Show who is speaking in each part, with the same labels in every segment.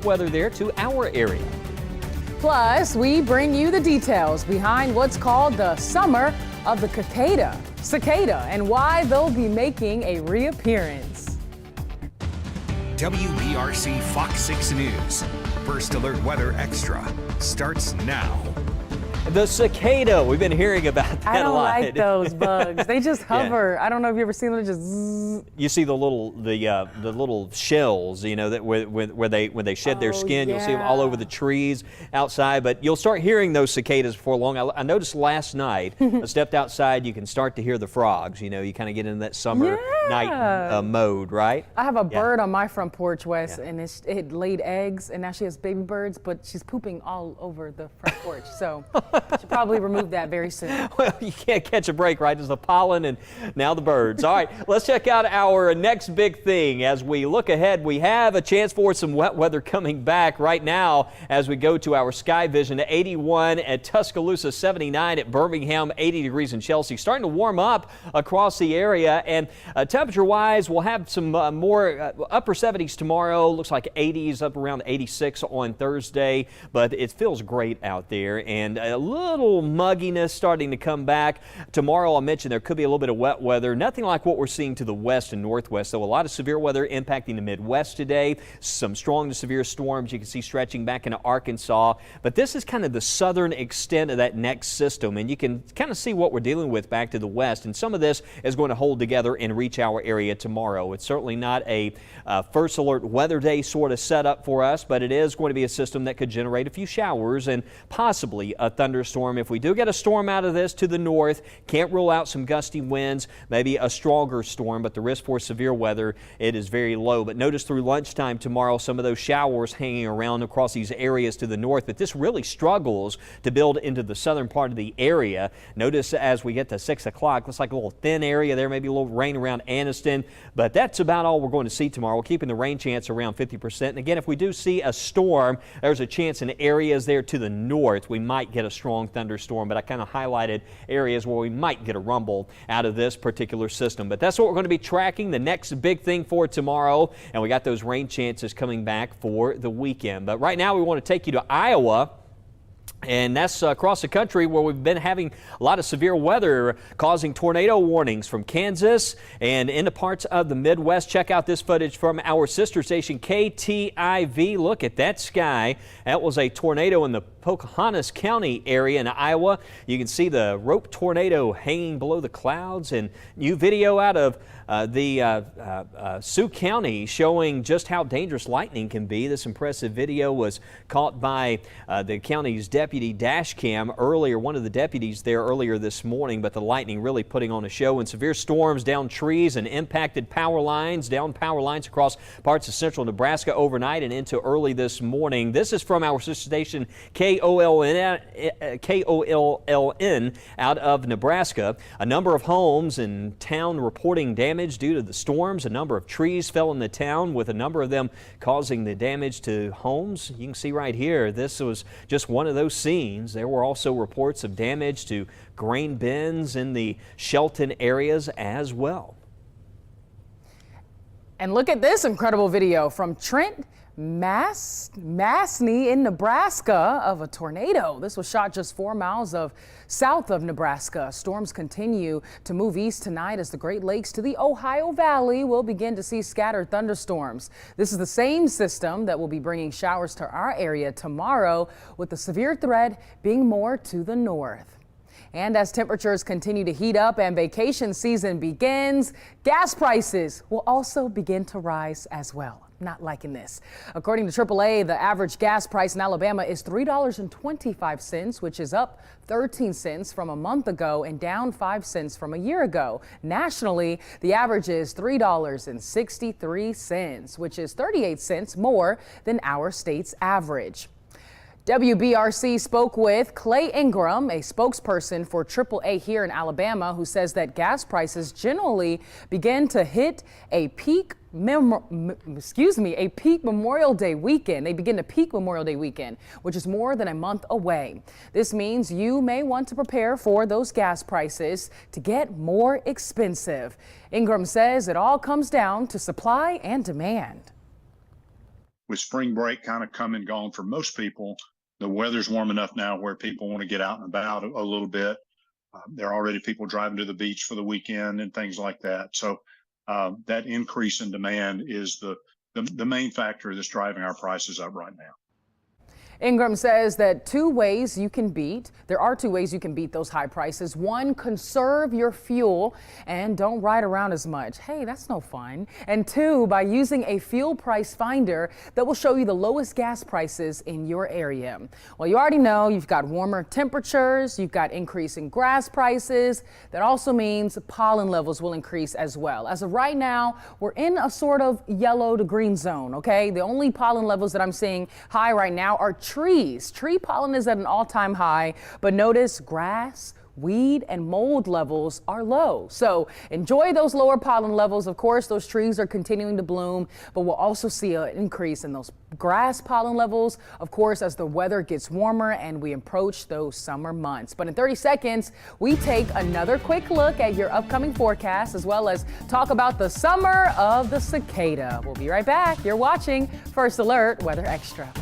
Speaker 1: Weather there to our area.
Speaker 2: Plus, we bring you the details behind what's called the summer of the cicada, and why they'll be making a reappearance.
Speaker 3: WBRC Fox 6 News. First Alert Weather Extra starts now.
Speaker 1: The cicada, we've been hearing about that a lot.
Speaker 2: I don't like those bugs. They just hover. Yeah. I don't know if you ever seen them. Just zzz.
Speaker 1: You see the little shells, you know, that when they shed their skin,
Speaker 2: yeah.
Speaker 1: You'll see them all over the trees outside. But you'll start hearing those cicadas before long. I noticed last night, I stepped outside, you can start to hear the frogs. You know, you kind of get into that summer night mode, right?
Speaker 2: I have a bird on my front porch, Wes, and it laid eggs, and now she has baby birds, but she's pooping all over the front porch. So. Should probably remove that very soon.
Speaker 1: Well, you can't catch a break, right? There's the pollen and now the birds. All right, let's check out our next big thing. As we look ahead, we have a chance for some wet weather coming back right now as we go to our sky vision. 81 at Tuscaloosa, 79 at Birmingham, 80 degrees in Chelsea. Starting to warm up across the area, and temperature-wise, we'll have some more upper 70s tomorrow. Looks like 80s, up around 86 on Thursday, but it feels great out there, and a little mugginess starting to come back. Tomorrow, I'll mention there could be a little bit of wet weather. Nothing like what we're seeing to the west and northwest, though. A lot of severe weather impacting the Midwest today. Some strong to severe storms you can see stretching back into Arkansas. But this is kind of the southern extent of that next system, and you can kind of see what we're dealing with back to the west. And some of this is going to hold together and reach our area tomorrow. It's certainly not a first alert weather day sort of setup for us, but it is going to be a system that could generate a few showers and possibly a thunderstorm. If we do get a storm out of this to the north, can't rule out some gusty winds, maybe a stronger storm, but the risk for severe weather, it is very low. But notice through lunchtime tomorrow, some of those showers hanging around across these areas to the north, but this really struggles to build into the southern part of the area. Notice as we get to 6 o'clock, looks like a little thin area there, maybe a little rain around Anniston, but that's about all we're going to see tomorrow. We're keeping the rain chance around 50%. And again, if we do see a storm, there's a chance in areas there to the north, we might get a strong thunderstorm, but I kind of highlighted areas where we might get a rumble out of this particular system. But that's what we're going to be tracking, the next big thing for tomorrow, and we got those rain chances coming back for the weekend. But right now we want to take you to Iowa. And that's across the country where we've been having a lot of severe weather causing tornado warnings from Kansas and into parts of the Midwest. Check out this footage from our sister station KTIV. Look at that sky. That was a tornado in the Pocahontas County area in Iowa. You can see the rope tornado hanging below the clouds, and new video out of Sioux County showing just how dangerous lightning can be. This impressive video was caught by the county's deputy dash cam earlier, one of the deputies there earlier this morning, but the lightning really putting on a show. And severe storms down trees and impacted power lines, down power lines across parts of central Nebraska overnight and into early this morning. This is from our sister station KOLN out of Nebraska. A number of homes in town reporting damage due to the storms. A number of trees fell in the town, with a number of them causing the damage to homes. You can see right here, this was just one of those scenes. There were also reports of damage to grain bins in the Shelton areas as well.
Speaker 2: And look at this incredible video from Trent Masney in Nebraska of a tornado. This was shot just 4 miles south of Nebraska. Storms continue to move east tonight as the Great Lakes to the Ohio Valley will begin to see scattered thunderstorms. This is the same system that will be bringing showers to our area tomorrow, with the severe threat being more to the north. And as temperatures continue to heat up and vacation season begins, gas prices will also begin to rise as well. Not liking this. According to AAA, the average gas price in Alabama is $3.25, which is up 13 cents from a month ago and down 5 cents from a year ago. Nationally, the average is $3.63, which is 38 cents more than our state's average. WBRC spoke with Clay Ingram, a spokesperson for AAA here in Alabama, who says that gas prices generally begin to hit a peak Memorial Day weekend. They begin to peak Memorial Day weekend, which is more than a month away. This means you may want to prepare for those gas prices to get more expensive. Ingram says it all comes down to supply and demand.
Speaker 4: with spring break kind of come and gone for most people, the weather's warm enough now where people want to get out and about a little bit. There are already people driving to the beach for the weekend and things like that. So that increase in demand is the main factor that's driving our prices up right now.
Speaker 2: Ingram says that there are two ways you can beat those high prices. One, conserve your fuel and don't ride around as much. Hey, that's no fun. And two, by using a fuel price finder that will show you the lowest gas prices in your area. Well, you already know you've got warmer temperatures, you've got increasing grass prices. That also means pollen levels will increase as well. As of right now, we're in a sort of yellow to green zone, okay? The only pollen levels that I'm seeing high right now are trees. Tree pollen is at an all-time high, but notice grass, weed, and mold levels are low. So enjoy those lower pollen levels. Of course, those trees are continuing to bloom, but we'll also see an increase in those grass pollen levels, of course, as the weather gets warmer and we approach those summer months. But in 30 seconds, we take another quick look at your upcoming forecast, as well as talk about the summer of the cicada. We'll be right back. You're watching First Alert Weather Extra.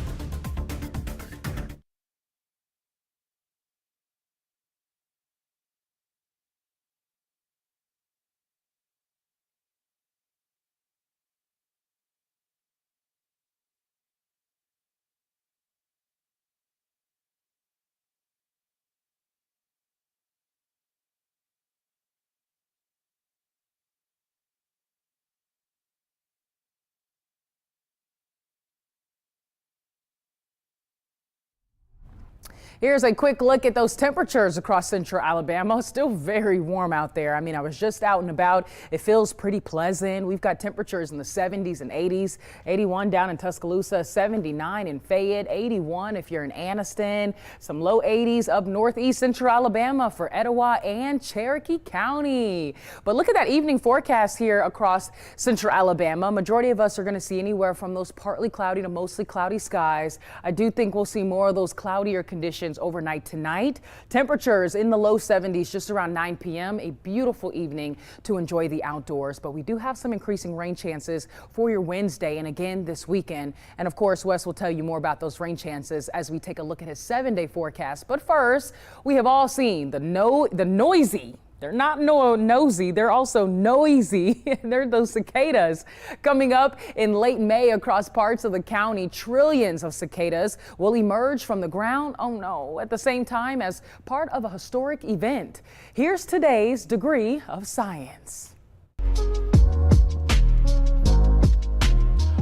Speaker 2: Here's a quick look at those temperatures across central Alabama. Still very warm out there. I mean, I was just out and about. It feels pretty pleasant. We've got temperatures in the 70s and 80s, 81 down in Tuscaloosa, 79 in Fayette, 81 if you're in Anniston, some low 80s up northeast central Alabama for Etowah and Cherokee County. But look at that evening forecast here across central Alabama. Majority of us are going to see anywhere from those partly cloudy to mostly cloudy skies. I do think we'll see more of those cloudier conditions overnight tonight. Temperatures in the low 70s just around 9 p.m. A beautiful evening to enjoy the outdoors, but we do have some increasing rain chances for your Wednesday and again this weekend. And of course, Wes will tell you more about those rain chances as we take a look at his 7-day forecast. But first, we have all seen the noisy. They're not nosy, they're also noisy. They're those cicadas coming up in late May across parts of the county. Trillions of cicadas will emerge from the ground, oh no, at the same time as part of a historic event. Here's today's degree of science.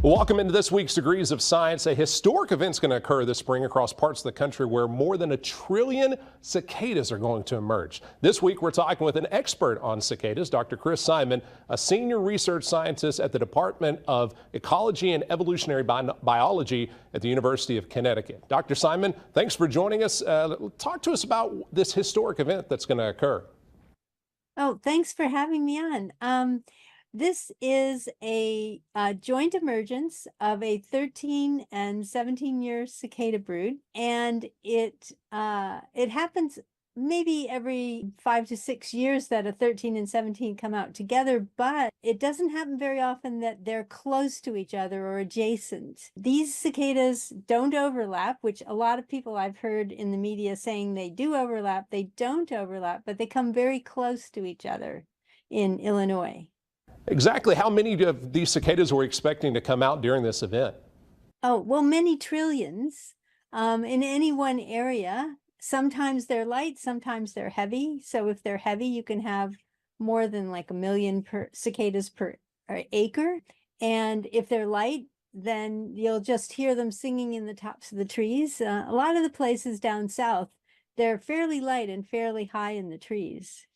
Speaker 5: Welcome into this week's Degrees of Science. A historic event's going to occur this spring across parts of the country where more than 1 trillion cicadas are going to emerge. This week, we're talking with an expert on cicadas, Dr. Chris Simon, a senior research scientist at the Department of Ecology and Evolutionary Biology at the University of Connecticut. Dr. Simon, thanks for joining us. Talk to us about this historic event that's going to occur.
Speaker 6: Oh, thanks for having me on. This is a joint emergence of a 13 and 17-year cicada brood, and it happens maybe every 5 to 6 years that a 13 and 17 come out together, but it doesn't happen very often that they're close to each other or adjacent. These cicadas don't overlap, which a lot of people I've heard in the media saying they do overlap. They don't overlap, but they come very close to each other in Illinois.
Speaker 5: Exactly how many of these cicadas were expecting to come out during this event?
Speaker 6: Oh, well, many trillions in any one area. Sometimes they're light, sometimes they're heavy. So if they're heavy, you can have more than like 1 million cicadas per acre. And if they're light, then you'll just hear them singing in the tops of the trees. A lot of the places down south, they're fairly light and fairly high in the trees.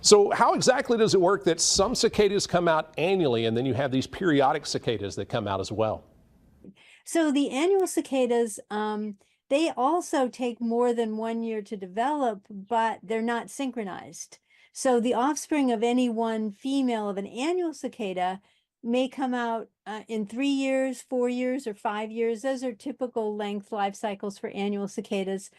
Speaker 5: So how exactly does it work that some cicadas come out annually and then you have these periodic cicadas that come out as well?
Speaker 6: So the annual cicadas, they also take more than 1 year to develop, but they're not synchronized. So the offspring of any one female of an annual cicada may come out in 3 years, 4 years, or 5 years. Those are typical length life cycles for annual cicadas.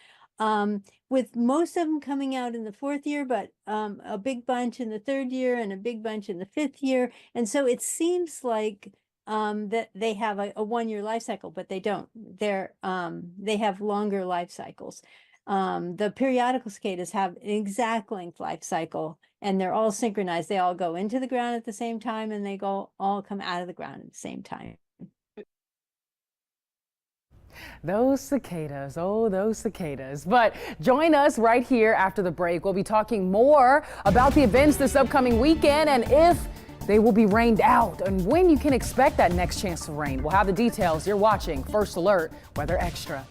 Speaker 6: With most of them coming out in the 4th year, but a big bunch in the 3rd year and a big bunch in the 5th year. And so it seems like that they have a 1-year life cycle, but they don't. They have longer life cycles. The periodical cicadas have an exact length life cycle, and they're all synchronized. They all go into the ground at the same time, and they all come out of the ground at the same time.
Speaker 2: Those cicadas, oh, those cicadas. But join us right here after the break. We'll be talking more about the events this upcoming weekend and if they will be rained out and when you can expect that next chance of rain. We'll have the details. You're watching First Alert Weather Extra.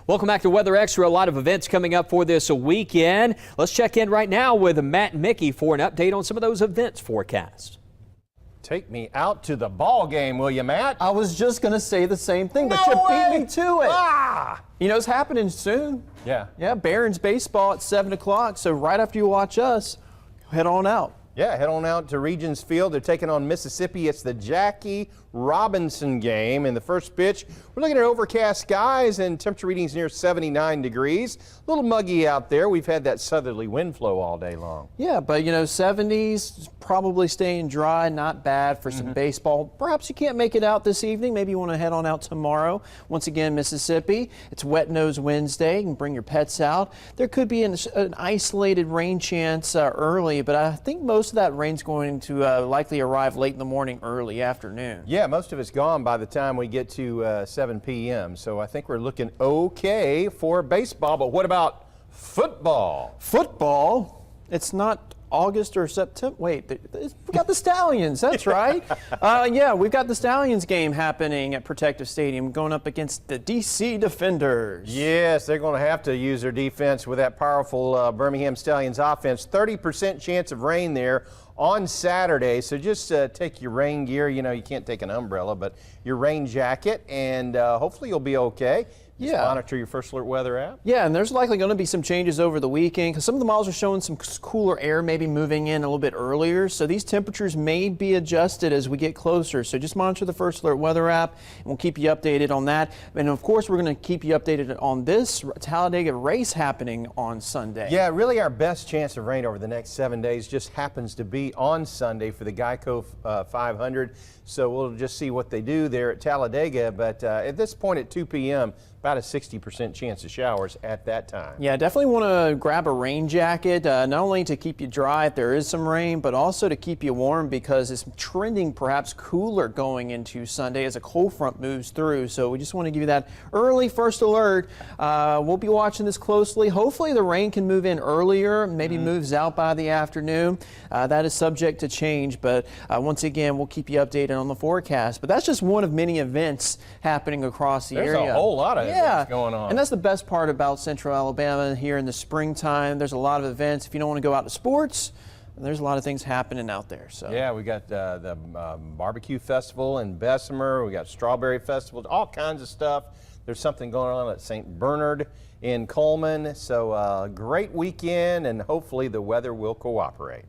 Speaker 1: Welcome back to Weather Extra. A lot of events coming up for this weekend. Let's check in right now with Matt and Mickey for an update on some of those events forecast.
Speaker 7: Take me out to the ball game, will you, Matt?
Speaker 8: I was just going to say the same thing, but
Speaker 7: No
Speaker 8: you
Speaker 7: way!
Speaker 8: beat me to it.
Speaker 7: Ah!
Speaker 8: You know, it's happening soon.
Speaker 7: Yeah.
Speaker 8: Yeah, Barron's baseball at 7 o'clock. So right after you watch us, head on out.
Speaker 7: Yeah, head on out to Regions Field. They're taking on Mississippi. It's the Jackie Robinson game. In the first pitch, we're looking at overcast skies and temperature readings near 79 degrees. A little muggy out there. We've had that southerly wind flow all day long.
Speaker 8: Yeah, but you know, 70s, probably staying dry, not bad for some baseball. Perhaps you can't make it out this evening. Maybe you want to head on out tomorrow. Once again, Mississippi, it's Wet Nose Wednesday. You can bring your pets out. There could be an isolated rain chance early, but I think most of that rain's going to likely arrive late in the morning, early afternoon.
Speaker 7: Yeah, most of it's gone by the time we get to 7 p.m. So I think we're looking okay for baseball. But what about football?
Speaker 8: Football? It's not August or September. Wait, we got the Stallions. That's right. Yeah, we've got the Stallions game happening at Protective Stadium going up against the DC Defenders.
Speaker 7: Yes, they're going to have to use their defense with that powerful Birmingham Stallions offense. 30% chance of rain there on Saturday. So just take your rain gear. You know, you can't take an umbrella, but your rain jacket, and hopefully you'll be okay. Just monitor your First Alert Weather app.
Speaker 8: Yeah, and there's likely going to be some changes over the weekend because some of the models are showing some cooler air maybe moving in a little bit earlier. So these temperatures may be adjusted as we get closer. So just monitor the First Alert Weather app, and we'll keep you updated on that. And of course, we're going to keep you updated on this Talladega race happening on Sunday.
Speaker 7: Yeah, really our best chance of rain over the next 7 days just happens to be on Sunday for the Geico 500. So we'll just see what they do there at Talladega. But at this point at 2 p.m., about a 60% chance of showers at that time.
Speaker 8: Yeah, definitely want to grab a rain jacket, not only to keep you dry if there is some rain, but also to keep you warm because it's trending perhaps cooler going into Sunday as a cold front moves through. So we just want to give you that early first alert. We'll be watching this closely. Hopefully the rain can move in earlier, maybe moves out by the afternoon. That is subject to change, but once again, we'll keep you updated on the forecast. But that's just one of many events happening across the area.
Speaker 7: There's a whole lot of events going on.
Speaker 8: And that's the best part about Central Alabama here in the springtime. There's a lot of events. If you don't want to go out to sports, there's a lot of things happening out there. So
Speaker 7: yeah, we got the barbecue festival in Bessemer. We got strawberry festivals, all kinds of stuff. There's something going on at St. Bernard in Coleman. So great weekend, and hopefully the weather will cooperate.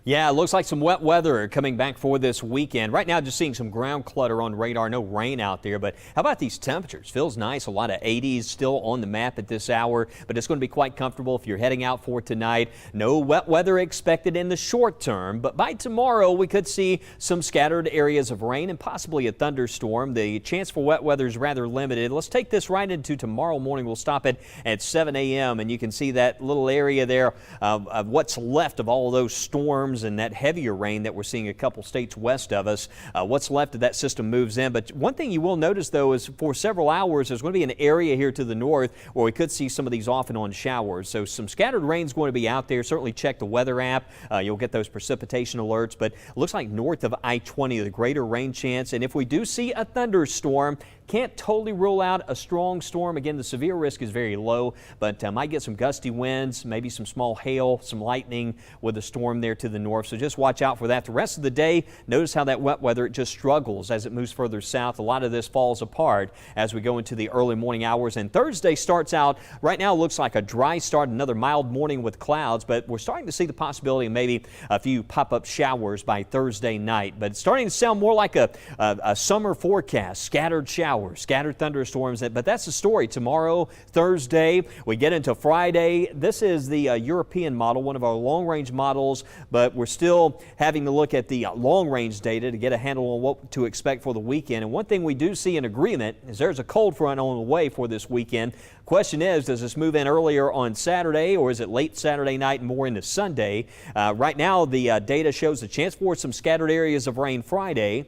Speaker 1: Yeah, it looks like some wet weather coming back for this weekend. Right now, just seeing some ground clutter on radar. No rain out there, but how about these temperatures? Feels nice. A lot of 80s still on the map at this hour, but it's going to be quite comfortable if you're heading out for tonight. No wet weather expected in the short term, but by tomorrow, we could see some scattered areas of rain and possibly a thunderstorm. The chance for wet weather is rather limited. Let's take this right into tomorrow morning. We'll stop it at 7 a.m., and you can see that little area there of what's left of all of those storms and that heavier rain that we're seeing a couple states west of us. What's left of that system moves in. But one thing you will notice, though, is for several hours, there's going to be an area here to the north where we could see some of these off and on showers. So some scattered rain is going to be out there. Certainly check the weather app. You'll get those precipitation alerts. But it looks like north of I-20, the greater rain chance. And if we do see a thunderstorm, can't totally rule out a strong storm. Again, the severe risk is very low, but might get some gusty winds, maybe some small hail, some lightning with a storm there to the north. So just watch out for that. The rest of the day, notice how that wet weather, it just struggles as it moves further south. A lot of this falls apart as we go into the early morning hours. And Thursday starts out, right now looks like a dry start, another mild morning with clouds, but we're starting to see the possibility of maybe a few pop-up showers by Thursday night. But it's starting to sound more like a summer forecast, scattered showers, scattered thunderstorms. But that's the story. Tomorrow, Thursday, we get into Friday. This is the European model, one of our long-range models, but we're still having to look at the long-range data to get a handle on what to expect for the weekend. And one thing we do see in agreement is there's a cold front on the way for this weekend. Question is, does this move in earlier on Saturday, or is it late Saturday night and more into Sunday? Right now, the data shows a chance for some scattered areas of rain Friday.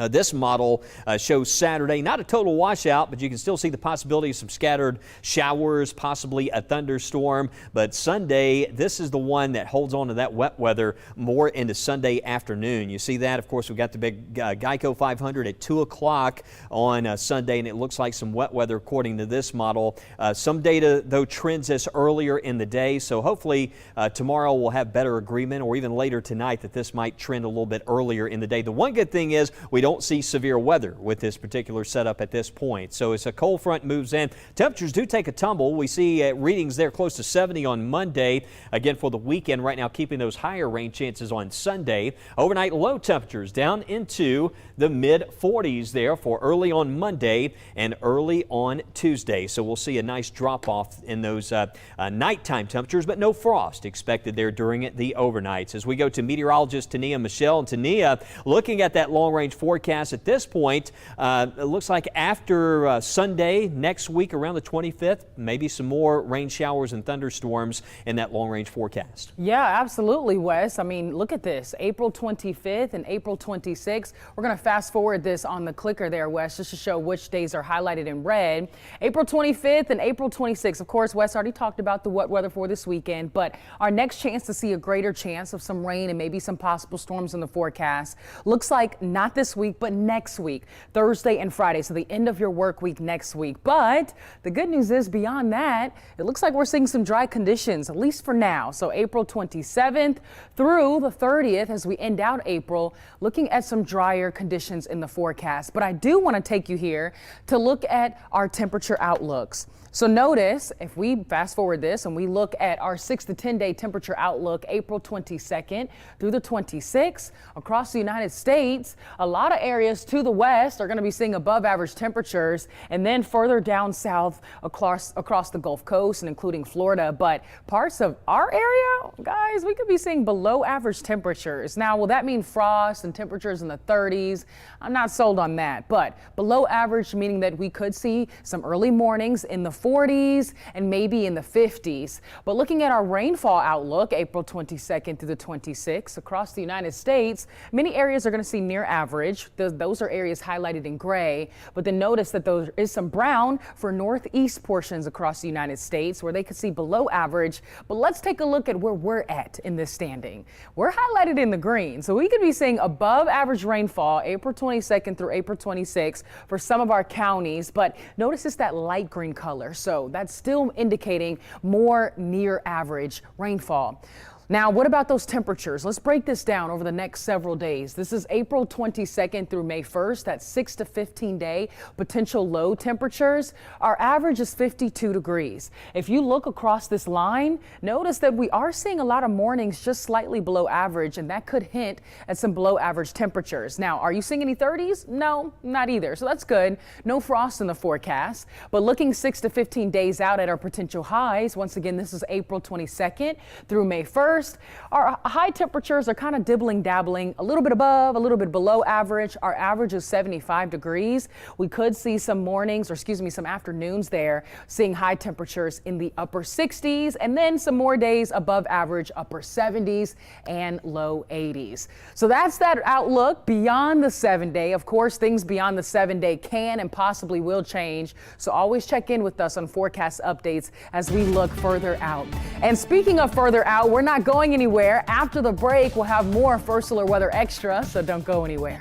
Speaker 1: This model shows Saturday, not a total washout, but you can still see the possibility of some scattered showers, possibly a thunderstorm. But Sunday, this is the one that holds on to that wet weather more into Sunday afternoon. You see that? Of course, we've got the big Geico 500 at 2 o'clock on Sunday, and it looks like some wet weather according to this model. Some data, though, trends this earlier in the day, so hopefully tomorrow we'll have better agreement, or even later tonight, that this might trend a little bit earlier in the day. The one good thing is we don't see severe weather with this particular setup at this point. So as a cold front moves in, temperatures do take a tumble. We see readings there close to 70 on Monday. Again, for the weekend right now, keeping those higher rain chances on Sunday. Overnight low temperatures down into the mid-40s there for early on Monday and early on Tuesday. So we'll see a nice drop off in those nighttime temperatures, but no frost expected there during the overnights. As we go to meteorologist Tania Michelle, and Tania, looking at that long-range forecast at this point, it looks like after Sunday next week around the 25th, maybe some more rain showers and thunderstorms in that long-range forecast.
Speaker 2: Yeah, absolutely, Wes. I mean, look at this. April 25th and April 26th. We're going to fast forward this on the clicker there, Wes, just to show which days are highlighted in red. April 25th and April 26th. Of course, Wes already talked about the wet weather for this weekend, but our next chance to see a greater chance of some rain and maybe some possible storms in the forecast looks like not this week. week, but next week, Thursday and Friday. So the end of your work week next week. But the good news is beyond that, it looks like we're seeing some dry conditions, at least for now. So April 27th through the 30th as we end out April, looking at some drier conditions in the forecast. But I do want to take you here to look at our temperature outlooks. So notice, if we fast forward this and we look at our 6 to 10 day temperature outlook, April 22nd through the 26th across the United States, a lot of areas to the west are going to be seeing above average temperatures, and then further down south across the Gulf Coast and including Florida. But parts of our area, guys, we could be seeing below average temperatures. Now, will that mean frost and temperatures in the 30s? I'm not sold on that, but below average meaning that we could see some early mornings in the 40s and maybe in the 50s. But looking at our rainfall outlook, April 22nd through the 26th across the United States, many areas are going to see near average. Those are areas highlighted in gray. But then notice that there is some brown for northeast portions across the United States where they could see below average. But let's take a look at where we're at in this standing. We're highlighted in the green. So we could be seeing above average rainfall April 22nd through April 26th for some of our counties. But notice it's that light green color. So that's still indicating more near average rainfall. Now, what about those temperatures? Let's break this down over the next several days. This is April 22nd through May 1st. That's 6 to 15 day potential low temperatures. Our average is 52 degrees. If you look across this line, notice that we are seeing a lot of mornings just slightly below average, and that could hint at some below average temperatures. Now, are you seeing any 30s? No, not either. So that's good. No frost in the forecast. But looking 6 to 15 days out at our potential highs, once again, this is April 22nd through May 1st. Our high temperatures are kind of dibbling dabbling, a little bit above, a little bit below average. Our average is 75 degrees. We could see some mornings, or excuse me, some afternoons there, seeing high temperatures in the upper 60s, and then some more days above average, upper 70s and low 80s. So that's that outlook beyond the 7 day. Of course, things beyond the 7 day can and possibly will change. So always check in with us on forecast updates as we look further out. And speaking of further out, we're not going anywhere. After the break, we'll have more First Alert Weather Extra, so don't go anywhere.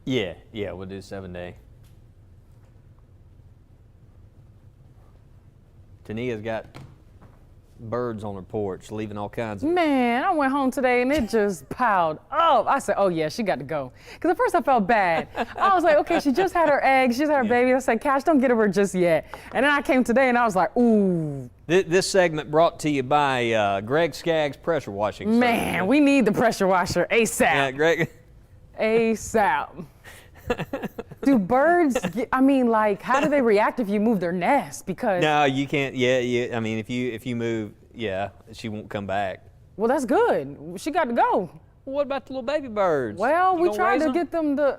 Speaker 1: Yeah, we'll do 7 day. Tania's got birds on her porch, leaving all kinds of...
Speaker 2: Man, I went home today and it just piled up. I said, oh yeah, she got to go. Because at first I felt bad. I was like, okay, she just had her eggs, she just had her baby. I said, Cash, don't get her just yet. And then I came today and I was like, ooh.
Speaker 1: This segment brought to you by Greg Skaggs Pressure Washing.
Speaker 2: Man, we need the pressure washer ASAP.
Speaker 1: Yeah, Greg.
Speaker 2: ASAP. Do birds, I mean, like, how do they react if you move their nest? Because
Speaker 1: no, you can't. Yeah. I mean, if you move, yeah, she won't come back.
Speaker 2: Well, that's good. She got to go.
Speaker 1: Well, what about the little baby birds?
Speaker 2: Well, we tried to get them to.